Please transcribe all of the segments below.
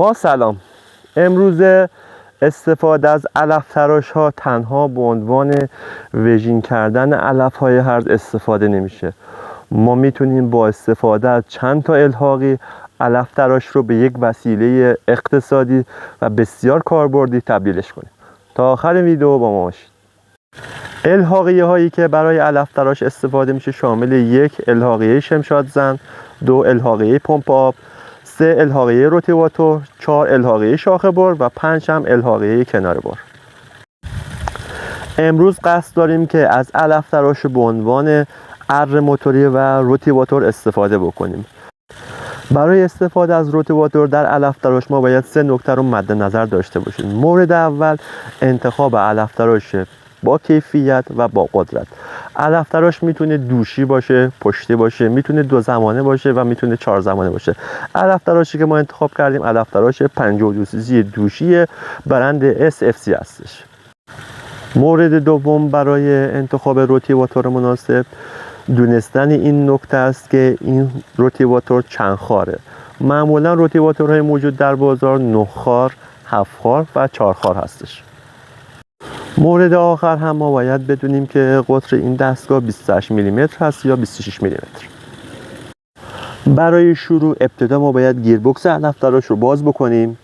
با سلام. امروز استفاده از علف تراش ها تنها به عنوان وژین کردن علف های هرز استفاده نمیشه. ما میتونیم با استفاده از چند تا الحاقی علف تراش رو به یک وسیله اقتصادی و بسیار کاربردی تبدیلش کنیم. تا آخر ویدیو با ما باشید. الحاقیه هایی که برای علف تراش استفاده میشه شامل 1 الحاقیه شمشاد زن، 2 الحاقیه پمپ آب، 3 الحاقیه روتیواتور، 4 الحاقیه شاخه بر و 5 هم الحاقیه کنار بر. امروز قصد داریم که از علف تراش به عنوان اره موتوری و روتیواتور استفاده بکنیم. برای استفاده از روتیواتور در علف تراش ما باید 3 نکته رو مد نظر داشته باشیم. مورد اول انتخاب علف تراش با کیفیت و با قدرت. علف تراش میتونه دوشی باشه، پشتی باشه، میتونه 2 زمانه باشه و میتونه 4 زمانه باشه. علف تراشی که ما انتخاب کردیم علف تراش 52 cc دوشی برند SFC هستش. مورد دوم برای انتخاب روتیواتور مناسب دونستن این نکته است که این روتیواتور چند خاره. معمولا روتیواتورهای موجود در بازار 9 خار، 7 خار و 4 خار هستش. مورد آخر هم ما باید بدونیم که قطر این دستگاه 28 میلیمتر هست یا 26 میلیمتر. برای شروع ابتدا ما باید گیربکس علف تراش رو باز بکنیم.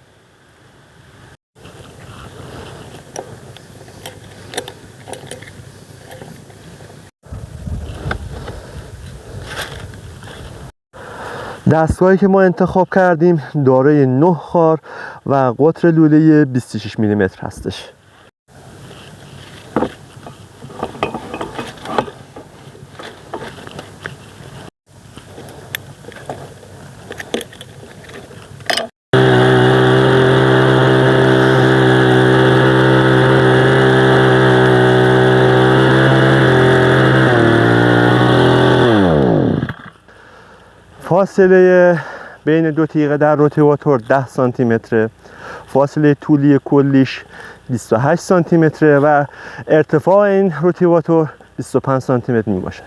دستگاهی که ما انتخاب کردیم دارای 9 خار و قطر لوله 26 میلیمتر هستش. فاصله بین 2 تیغه در روتیواتور 10 سانتی متره، فاصله طولی کلیش 28 سانتی متره و ارتفاع این روتیواتور 25 سانتی متر می باشد.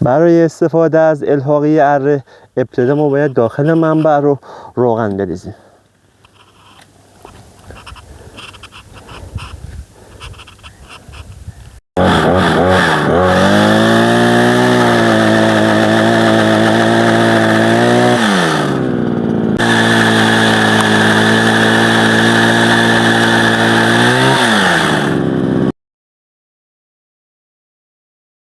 برای استفاده از الحاقی اره ابتدا ما باید داخل منبع رو روغن بریزیم.